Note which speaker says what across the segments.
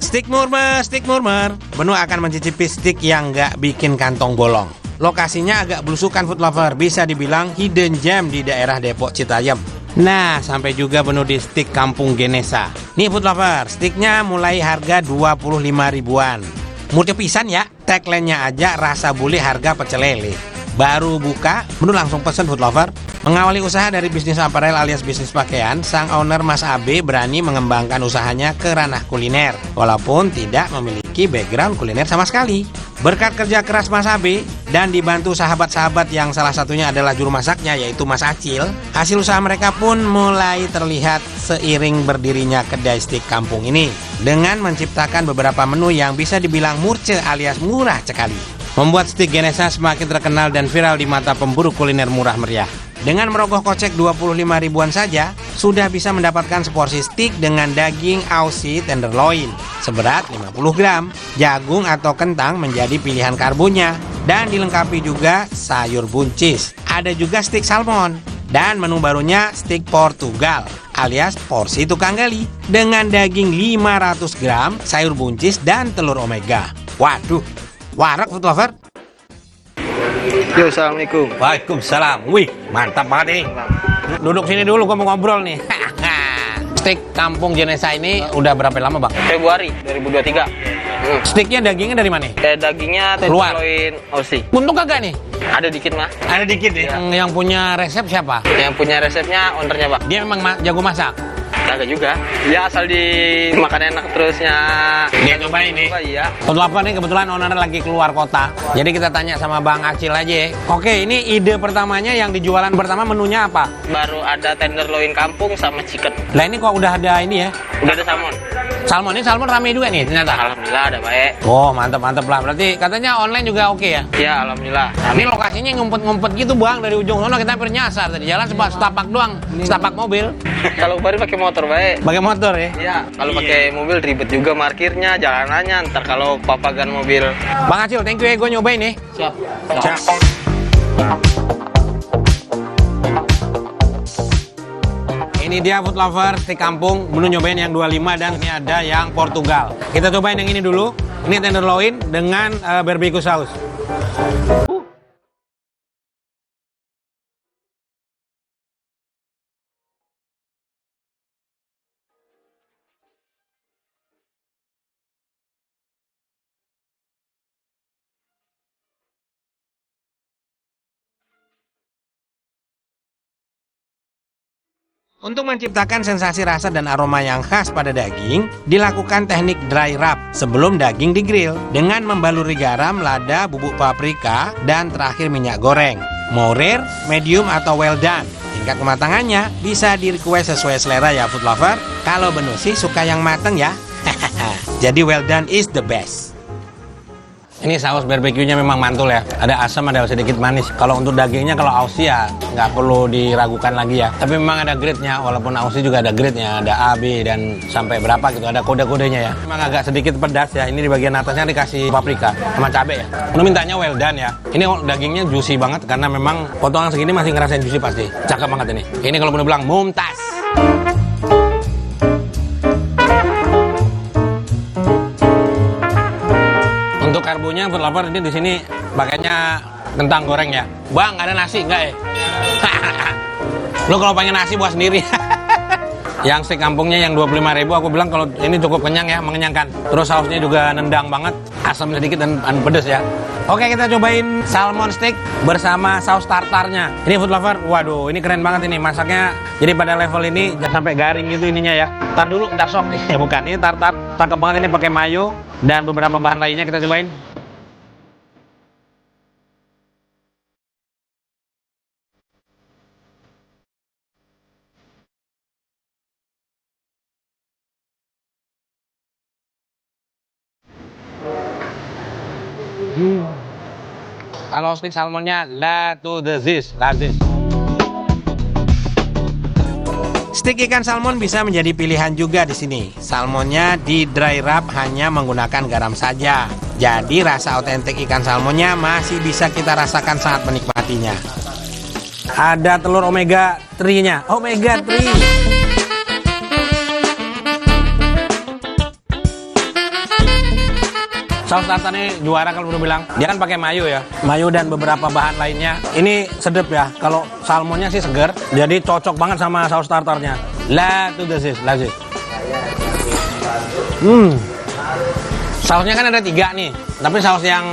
Speaker 1: Stick murmer. Menu akan mencicipi stick yang nggak bikin kantong bolong. Lokasinya agak belusukan food lover, bisa dibilang hidden gem di daerah Depok Citayam. Nah, sampai juga menu di stick Kampung Genesa. Nih food lover, sticknya mulai harga 25 ribuan. Murah pisan ya, tagline-nya aja rasa bule harga pecel lele. Baru buka, menu langsung pesen food lover. Mengawali usaha dari bisnis aparel alias bisnis pakaian, sang owner Mas Abe berani mengembangkan usahanya ke ranah kuliner, walaupun tidak memiliki background kuliner sama sekali. Berkat kerja keras Mas Abe dan dibantu sahabat-sahabat yang salah satunya adalah juru masaknya yaitu Mas Acil, hasil usaha mereka pun mulai terlihat seiring berdirinya kedai stik kampung ini dengan menciptakan beberapa menu yang bisa dibilang murce alias murah sekali, membuat stik Genesa semakin terkenal dan viral di mata pemburu kuliner murah meriah. Dengan merogoh kocek 25 ribuan saja, sudah bisa mendapatkan seporsi stik dengan daging Aussie tenderloin seberat 50 gram, jagung atau kentang menjadi pilihan karbonya, dan dilengkapi juga sayur buncis. Ada juga stik salmon, dan menu barunya stik Portugal alias porsi tukang gali dengan daging 500 gram, sayur buncis, dan telur omega. Waduh, warak food lover.
Speaker 2: Yo, assalamualaikum.
Speaker 1: Waalaikumsalam. Wih, mantap banget ini. Duduk sini dulu, gua mau ngobrol nih. Stik Kampung Genesa ini udah berapa lama, Bang?
Speaker 2: Februari 2023.
Speaker 1: Stiknya dagingnya dari mana?
Speaker 2: Dagingnya
Speaker 1: Luar.
Speaker 2: tenderloin Aussie.
Speaker 1: Untung kagak nih?
Speaker 2: Ada dikit mah.
Speaker 1: Ada dikit ya. Yang punya resep siapa?
Speaker 2: Yang punya resepnya ownernya, Pak.
Speaker 1: Dia memang jago masak.
Speaker 2: Kagak juga. Ya asal dimakan enak terusnya.
Speaker 1: Dia cobain nih.
Speaker 2: Iya.
Speaker 1: Food lover nih kebetulan owner lagi keluar kota. Jadi kita tanya sama Bang Acil aja ya. Oke, ini ide pertamanya yang dijualan pertama menunya apa?
Speaker 2: Baru ada tenderloin kampung sama chicken.
Speaker 1: Lah ini kok udah ada ini ya?
Speaker 2: Udah ada salmon.
Speaker 1: Salmon, ini salmon rame juga nih ternyata.
Speaker 2: Alhamdulillah ada baik.
Speaker 1: Oh, mantap lah. Berarti katanya online juga oke ya?
Speaker 2: Ya alhamdulillah.
Speaker 1: Ini lokasinya ngumpet-ngumpet gitu Bang, dari ujung sana kita hampir nyasar tadi. Jalan setapak doang, setapak mobil.
Speaker 2: Kalau kemarin pakai motor baik.
Speaker 1: Pakai motor ya?
Speaker 2: Iya, kalau pakai mobil ribet juga parkirnya, jalanannya. Ntar kalau papagan mobil.
Speaker 1: Bang Acil, thank you ya, gue nyobain nih.
Speaker 2: Siap.
Speaker 1: Ini dia food lover stik kampung, menu nyobain yang 25 dan ini ada yang Portugal. Kita cobain yang ini dulu. Ini tenderloin dengan barbecue saus. Untuk menciptakan sensasi rasa dan aroma yang khas pada daging, dilakukan teknik dry rub sebelum daging digrill dengan membaluri garam, lada, bubuk paprika, dan terakhir minyak goreng. Mau rare, medium, atau well done. Tingkat kematangannya bisa di-request sesuai selera ya food lover. Kalau menu sih suka yang mateng ya. Jadi well done is the best. Ini saus barbeque-nya memang mantul ya. Ada asam, ada sedikit manis. Kalau untuk dagingnya, kalau Aussie ya nggak perlu diragukan lagi ya. Tapi memang ada grade-nya, walaupun Aussie juga ada grade-nya. Ada A, B, dan sampai berapa gitu. Ada kode-kodenya ya. Memang agak sedikit pedas ya. Ini di bagian atasnya dikasih paprika sama cabai ya. Ini mintanya well done ya. Ini dagingnya juicy banget karena memang potongan segini masih ngerasain juicy pasti. Cakep banget ini. Ini kalau bener bilang mumtaz. Untuk karbonya food lover ini di sini pakainya kentang goreng ya. Bang, ada nasi enggak ya? Lu kalau pengen nasi buat sendiri. Yang stik kampungnya yang 25.000 aku bilang kalau ini cukup kenyang ya, mengenyangkan. Terus sausnya juga nendang banget, asam sedikit dan pedes ya. Oke, kita cobain salmon steak bersama saus tartarnya. Ini food lover, waduh ini keren banget ini masaknya. Jadi pada level ini jangan sampai garing gitu ininya ya. Ntar dulu, ntar sok nih. Ya bukan, ini tartar. Cakep banget ini pakai mayo dan beberapa bahan lainnya kita cobain. Kalau stik salmonnya la to the this. Stik ikan salmon bisa menjadi pilihan juga di sini. Salmonnya di dry rub hanya menggunakan garam saja. Jadi rasa otentik ikan salmonnya masih bisa kita rasakan saat menikmatinya. Ada telur omega 3-nya. Omega 3. Saus tartar ini juara kalau udah bilang. Dia kan pakai mayo ya. Mayo dan beberapa bahan lainnya. Ini sedep ya. Kalau salmonnya sih seger. Jadi cocok banget sama saus tartarnya. La to the sis, lazis. Sausnya kan ada 3 nih. Tapi saus yang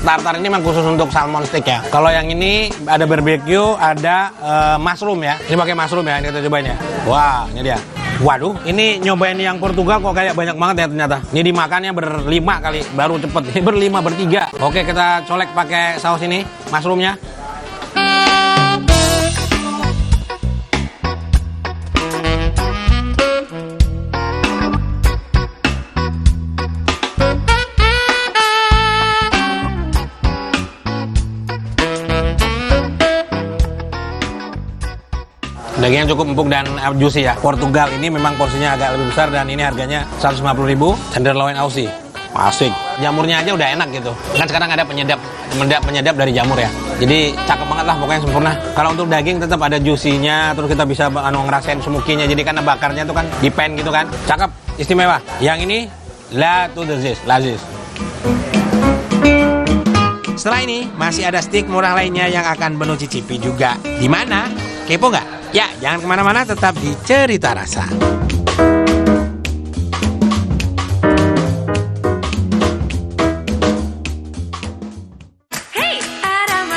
Speaker 1: tartar ini memang khusus untuk salmon steak ya. Kalau yang ini ada barbecue, ada mushroom ya. Ini pakai mushroom ya, ini kita cobain ya. Wah, ini dia. Waduh, ini nyobain yang Portugal kok kayak banyak banget ya ternyata. Ini dimakannya berlima kali, baru cepet. Ini berlima, bertiga. Oke, kita colek pakai saus ini, mushroomnya. Dagingnya cukup empuk dan juicy ya. Portugal ini memang porsinya agak lebih besar dan ini harganya 150.000. Tenderloin Aussie. Asik. Jamurnya aja udah enak gitu. Kan sekarang ada penyedap dari jamur ya. Jadi cakep banget lah, pokoknya sempurna. Kalau untuk daging tetap ada juicy-nya, terus kita bisa ngerasain smoky-nya. Jadi karena bakarnya tuh kan di pan gitu kan. Cakep, istimewa. Yang ini la to the zis, lazis. Setelah ini masih ada steak murah lainnya yang akan Benu cicipi juga. Di mana? Kepo nggak? Ya, jangan kemana-mana, tetap di Cerita Rasa.